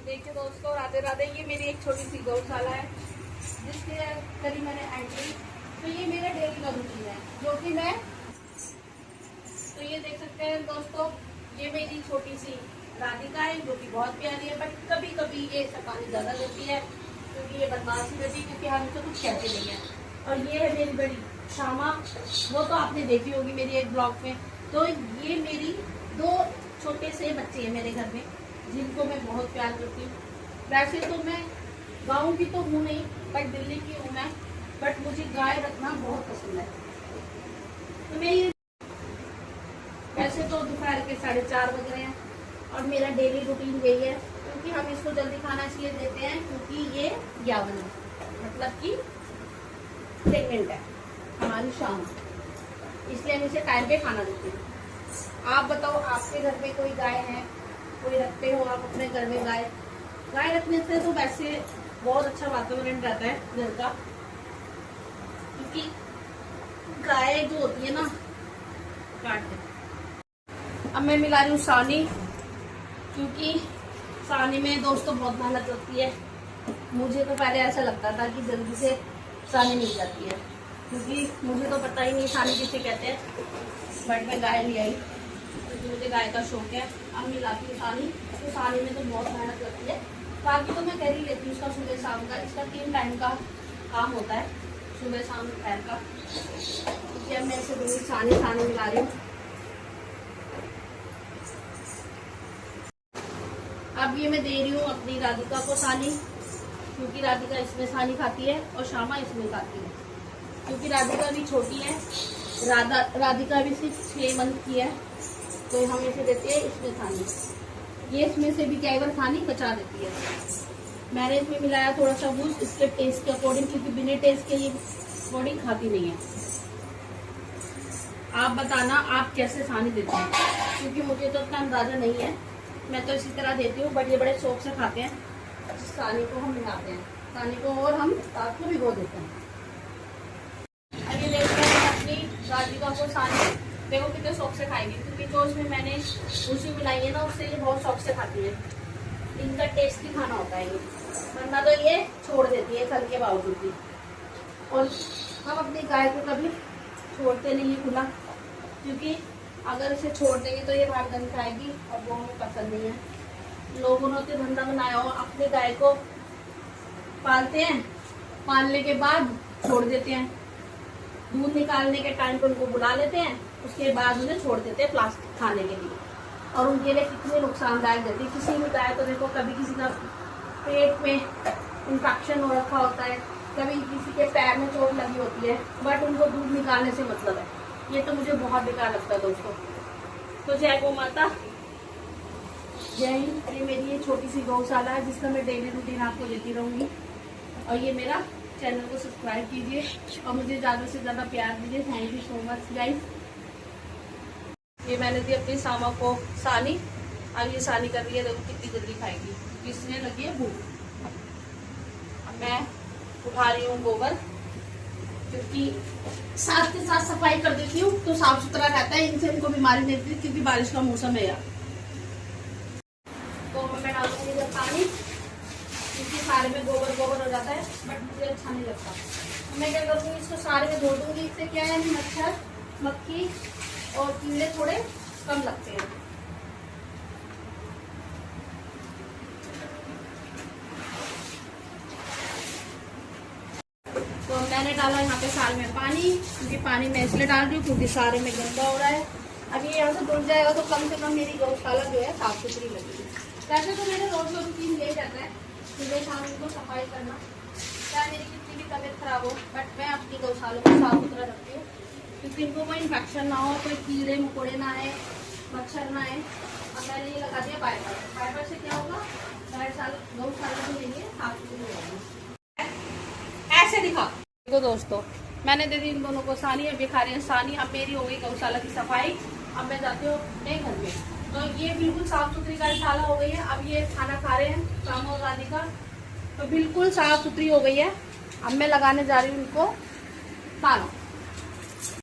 देखिए दोस्तों, राधे राधे। ये मेरी एक छोटी सी गौशाला है जिसके करी मैंने एंट्री। तो ये मेरा डेली का रूटीन है जो कि मैं, तो ये देख सकते हैं दोस्तों, ये मेरी छोटी सी राधिका है जो कि बहुत प्यारी है। बट कभी कभी ये सफाई ज्यादा देती है क्योंकि ये बदमाशी करती है, क्योंकि हम इसे कुछ कहते नहीं है। और ये है मेरी बड़ी श्यामा, वो तो आपने देखी होगी मेरी एक ब्लॉग में। तो ये मेरी दो छोटे से बच्चे हैं मेरे घर में जिनको मैं बहुत प्यार करती हूँ। वैसे तो मैं गाँव की तो हूँ नहीं, बट दिल्ली की हूँ मैं। बट मुझे गाय रखना बहुत पसंद है। तो मैं ये, वैसे तो दोपहर के 4:30 बज रहे हैं और मेरा डेली रूटीन यही है, क्योंकि हम इसको जल्दी खाना इसलिए देते हैं क्योंकि ये 51 है, मतलब कि प्रेगनेंट है हमारी शाम, इसलिए हम इसे टाइम पे खाना देते हैं। आप बताओ, आपके घर में कोई गाय है? कोई रखते हो आप अपने घर में गाय? गाय रखने से तो वैसे बहुत अच्छा वातावरण रहता है घर का, क्योंकि गाय जो होती है ना, काट दे। अब मैं मिला रही हूँ सानी, क्योंकि सानी में दोस्तों बहुत मेहनत लगती है। मुझे तो पहले ऐसा लगता था कि जल्दी से सानी मिल जाती है, क्योंकि मुझे तो पता ही नहीं सानी किसे कहते हैं। बट मैं गाय ले आई क्योंकि मुझे गाय का शौक है। अब मिलाती हूँ सानी, तो सानी में तो बहुत मेहनत लगती है। बाकी तो मैं कर ही लेती हूँ उसका सुबह शाम का। इसका 3 टाइम का काम होता है, सुबह शाम दोपहर का। क्योंकि अब मैं इसे दूंगी सानी मिला रही हूँ। अब ये मैं दे रही हूँ अपनी राधिका को सानी, क्योंकि राधिका इसमें सानी खाती है और श्यामा इसमें खाती है। क्योंकि राधिका भी छोटी है, राधिका भी सिर्फ 6 मंथ की है, तो हम इसे देते हैं इसमें सानी। ये इसमें से भी कई बार सानी बचा देती है। मैंने इसमें मिलाया थोड़ा सा बूस्ट इसके टेस्ट के अकॉर्डिंग, क्योंकि बिना टेस्ट के ये अकॉर्डिंग खाती नहीं है। आप बताना आप कैसे सानी देते हैं, क्योंकि मुझे तो इतना अंदाजा नहीं है। मैं तो इसी तरह देती हूँ, बट ये बड़े शौक से खाते हैं। सानी को हम मिलाते हैं, सानी को, और हम रात को भिगो देते हैं। अब ये देखते हैं अपनी राधिका को सानी, देखो कितने शौक से खाएंगे, क्योंकि जो उसमें मैंने भूसी मिलाई है ना, उससे ये बहुत शौक से खाती है। इनका टेस्टी खाना होता है ये, वरना तो ये छोड़ देती है फल के बावजूद भी। और हम अपनी गाय को कभी छोड़ते नहीं है खुला, क्योंकि अगर इसे छोड़ देंगे तो ये बाहर गंद खाएगी और वो हमें पसंद नहीं है। लोगों ने तो धंधा बनाया हो, अपने गाय को पालते हैं, पालने के बाद छोड़ देते हैं, दूध निकालने के टाइम पर उनको बुला लेते हैं, उसके बाद उन्हें छोड़ देते हैं प्लास्टिक खाने के लिए। और उनके लिए कितने नुकसानदायक रहती है। किसी भी गाय को देखो, कभी किसी का पेट में इंफेक्शन हो रखा होता है, कभी किसी के पैर में चोट लगी होती है, बट उनको दूध निकालने से मतलब है। ये तो मुझे बहुत बेकार लगता है दोस्तों। तो जय गौ माता, जय हिंद। ये मेरी ये छोटी सी गौशाला है जिसका मैं डेली रूटीन आपको देती रहूंगी। और ये मेरा चैनल को सब्सक्राइब कीजिए और मुझे ज़्यादा से ज़्यादा प्यार दीजिए। Thank you so much guys. ये मैंने दी अपनी सामा को सानी। अब ये सानी कर रही है, देखो कितनी जल्दी खाएगी, इसने लगी है भूख। अब मैं उठा रही हूँ गोबर, क्योंकि साथ के साथ सफाई कर देती हूँ तो साफ सुथरा रहता है, इनसे इनको बीमारी नहीं होती, क्योंकि बारिश का मौसम है यार। तो मैं डालूंगी जब पानी, क्योंकि सारे में गोबर गोबर हो जाता है, बट मुझे अच्छा नहीं लगता। मैं क्या करूँगी, इसको सारे में धो दूंगी। इससे क्या है, मच्छर मक्खी और कीड़े थोड़े कम लगते हैं। तो मैंने डाला यहाँ पे सारे में पानी, क्योंकि पानी मैं इसलिए डाल रही हूँ क्योंकि सारे में गंदा हो रहा है। अब ये यहाँ से धुल जाएगा तो कम से कम मेरी गौशाला जो है साफ सुथरी लगेगी। वैसे तो मेरे रोज का रूटीन यही रहता है, सुबह शाम को सफाई करना, चाहे मेरी कितनी भी तबीयत खराब हो, बट मैं अपनी गौशाला को साफ सुथरा रखती हूँ, क्योंकि इनको कोई इन्फेक्शन ना हो, कोई कीड़े मकोड़े ना आए, मच्छर ना आए। अब मैंने ये लगा दिया पाइपर से क्या होगा, गौशाला के लिए साफ सुथरी होगी। ऐसे दिखा तो दोस्तों, मैंने दे दी इन दोनों को सानी। अब ये खा रहे हैं सानी। अब मेरी हो गई गौशाला की सफाई। अब मैं जाती हूँ अपने घर में, तो ये बिल्कुल साफ सुथरी गौशाला हो गई है। अब ये खाना खा रहे हैं श्यामा और राधिका, तो बिल्कुल साफ सुथरी हो गई है। अब मैं लगाने जा रही हूँ इनको दाना।